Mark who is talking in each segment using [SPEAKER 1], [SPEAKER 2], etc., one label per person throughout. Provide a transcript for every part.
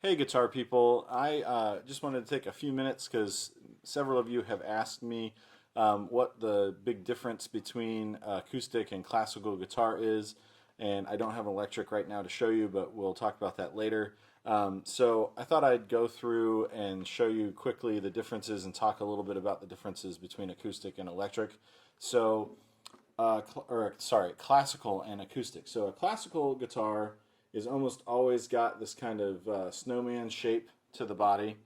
[SPEAKER 1] Hey, guitar people. I just wanted to take a few minutes because several of you have asked me what the big difference between acoustic and classical guitar is. And I don't have an electric right now to show you, but we'll talk about that later. So I thought I'd go through and show you quickly the differences and talk a little bit about the differences between acoustic and electric. So, classical and acoustic. So a classical guitar is almost always got this kind of snowman shape to the body.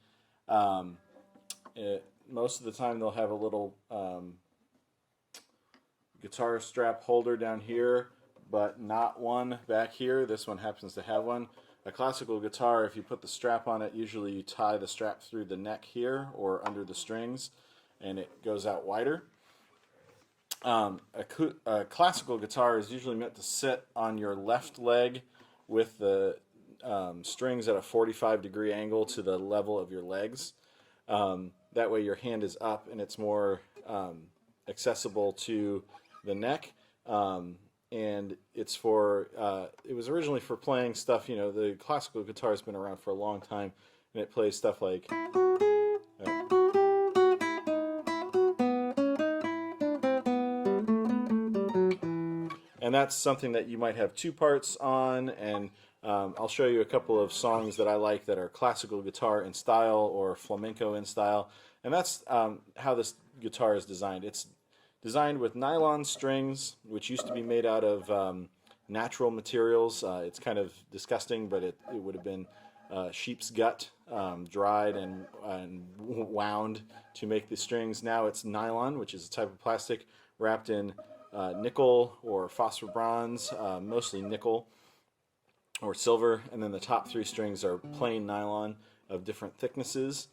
[SPEAKER 1] Um, Most of the time they'll have a little guitar strap holder down here, but not one back here. This one happens to have one. A classical guitar, if you put the strap on it, usually you tie the strap through the neck here or under the strings, and it goes out wider. A classical guitar is usually meant to sit on your left leg with the strings at a 45-degree angle to the level of your legs. That way your hand is up and it's more accessible to the neck. And it's for, it was originally for playing stuff, you know, the classical guitar has been around for a long time, and it plays stuff like... And that's something that you might have two parts on, and I'll show you a couple of songs that I like that are classical guitar in style or flamenco in style. And that's how this guitar is designed. It's designed with nylon strings, which used to be made out of natural materials. It's kind of disgusting, but it would have been sheep's gut, dried and wound to make the strings. Now it's nylon, which is a type of plastic wrapped in nickel or phosphor bronze, mostly nickel or silver, and then the top three strings are plain nylon of different thicknesses.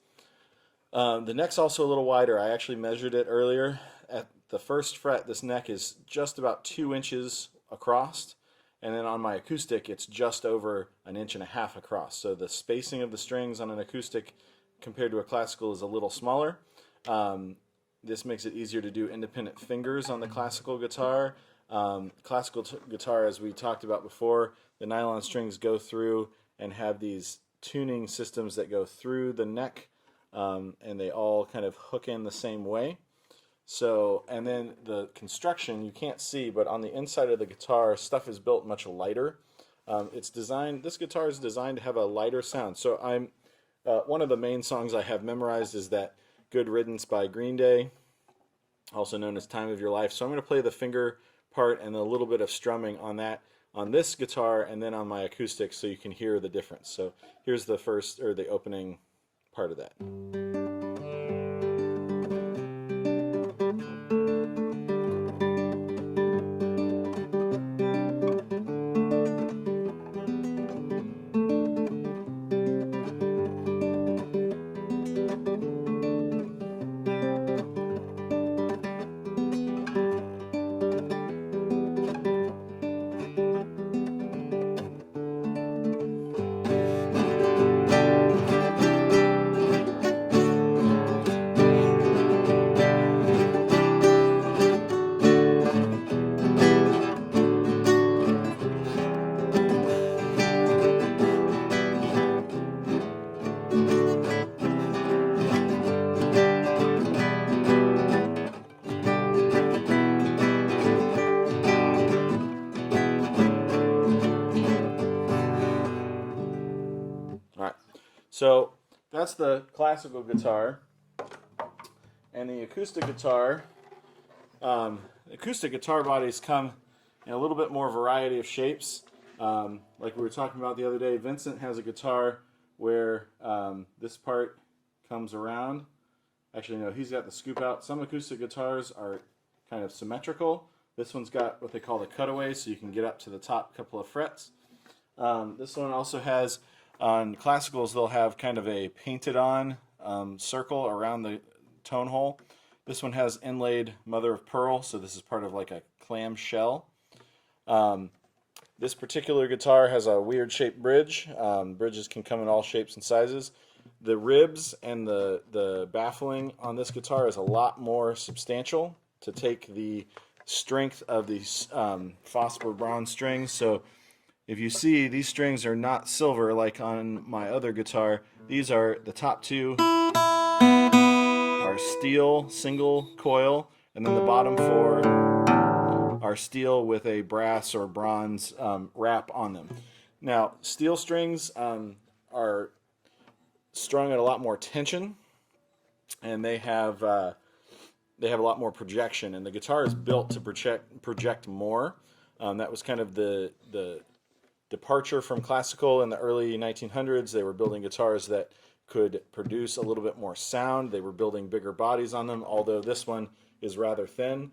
[SPEAKER 1] The neck's also a little wider. I actually measured it earlier. At the first fret, this neck is just about 2 inches across, and then on my acoustic, it's just over 1.5 inches across. So the spacing of the strings on an acoustic compared to a classical is a little smaller. This makes it easier to do independent fingers on the classical guitar. Classical guitar, as we talked about before, the nylon strings go through and have these tuning systems that go through the neck, and they all kind of hook in the same way. So, and then the construction, you can't see, but on the inside of the guitar, stuff is built much lighter. This guitar is designed to have a lighter sound. So one of the main songs I have memorized is that Good Riddance by Green Day, also known as Time of Your Life. So I'm going to play the finger part and a little bit of strumming on that on this guitar and then on my acoustic so you can hear the difference. So here's the opening part of that. So that's the classical guitar, and the acoustic guitar. Acoustic guitar bodies come in a little bit more variety of shapes. Like we were talking about the other day, Vincent has a guitar where this part comes around. Actually, no, he's got the scoop out. Some acoustic guitars are kind of symmetrical. This one's got what they call the cutaway, so you can get up to the top couple of frets. This one also has... On classicals, they'll have kind of a painted-on circle around the tone hole. This one has inlaid mother of pearl, so this is part of like a clam shell. This particular guitar has a weird-shaped bridge. Bridges can come in all shapes and sizes. The ribs and the baffling on this guitar is a lot more substantial to take the strength of these phosphor bronze strings. So if you see, these strings are not silver like on my other guitar. These are, the top two are steel single coil, and then the bottom four are steel with a brass or bronze wrap on them. Now, steel strings are strung at a lot more tension, and they have a lot more projection, and the guitar is built to project more. That was kind of the departure from classical in the early 1900s. They were building guitars that could produce a little bit more sound. They were building bigger bodies on them, although this one is rather thin.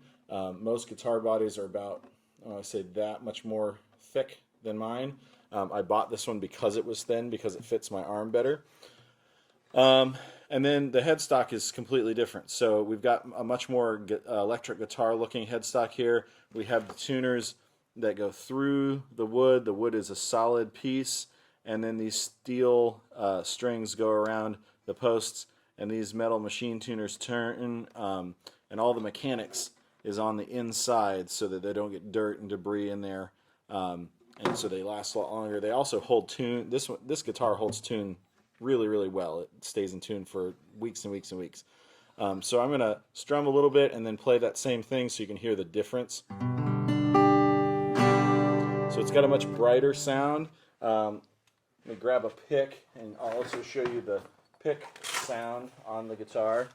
[SPEAKER 1] Most guitar bodies are about, I say, that much more thick than mine. I bought this one because it was thin, because it fits my arm better. And then the headstock is completely different. So we've got a much more electric guitar looking headstock here. We have the tuners that go through the wood. The wood is a solid piece, and then these steel strings go around the posts, and these metal machine tuners turn, and all the mechanics is on the inside so that they don't get dirt and debris in there, and so they last a lot longer. They also hold tune. This guitar holds tune really, really well. It stays in tune for weeks and weeks and weeks. So I'm going to strum a little bit and then play that same thing so you can hear the difference. So it's got a much brighter sound. Let me grab a pick, and I'll also show you the pick sound on the guitar.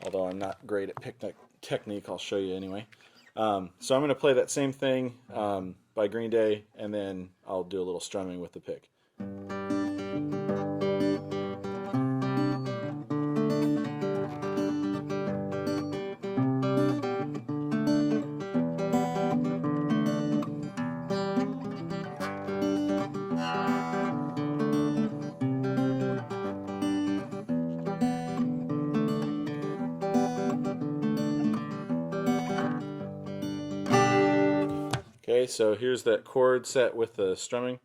[SPEAKER 1] Although I'm not great at pick technique, I'll show you anyway. So I'm going to play that same thing by Green Day, and then I'll do a little strumming with the pick. Okay, so here's that chord set with the strumming.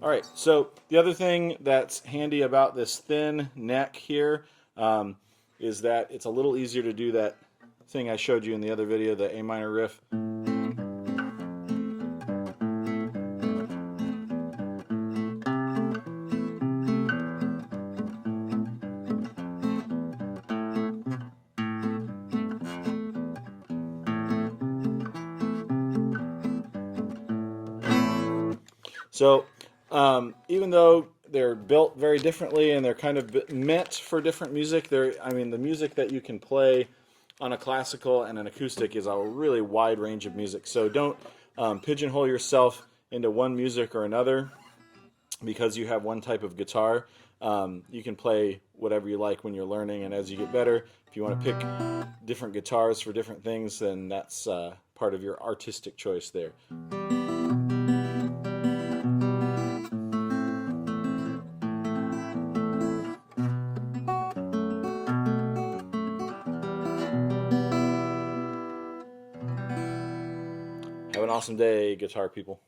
[SPEAKER 1] All right, so the other thing that's handy about this thin neck here is that it's a little easier to do that thing I showed you in the other video, the A minor riff. So even though they're built very differently and they're kind of meant for different music, I mean, the music that you can play on a classical and an acoustic is a really wide range of music. So don't pigeonhole yourself into one music or another because you have one type of guitar. You can play whatever you like when you're learning, and as you get better, if you want to pick different guitars for different things, then that's part of your artistic choice there. Have an awesome day, guitar people.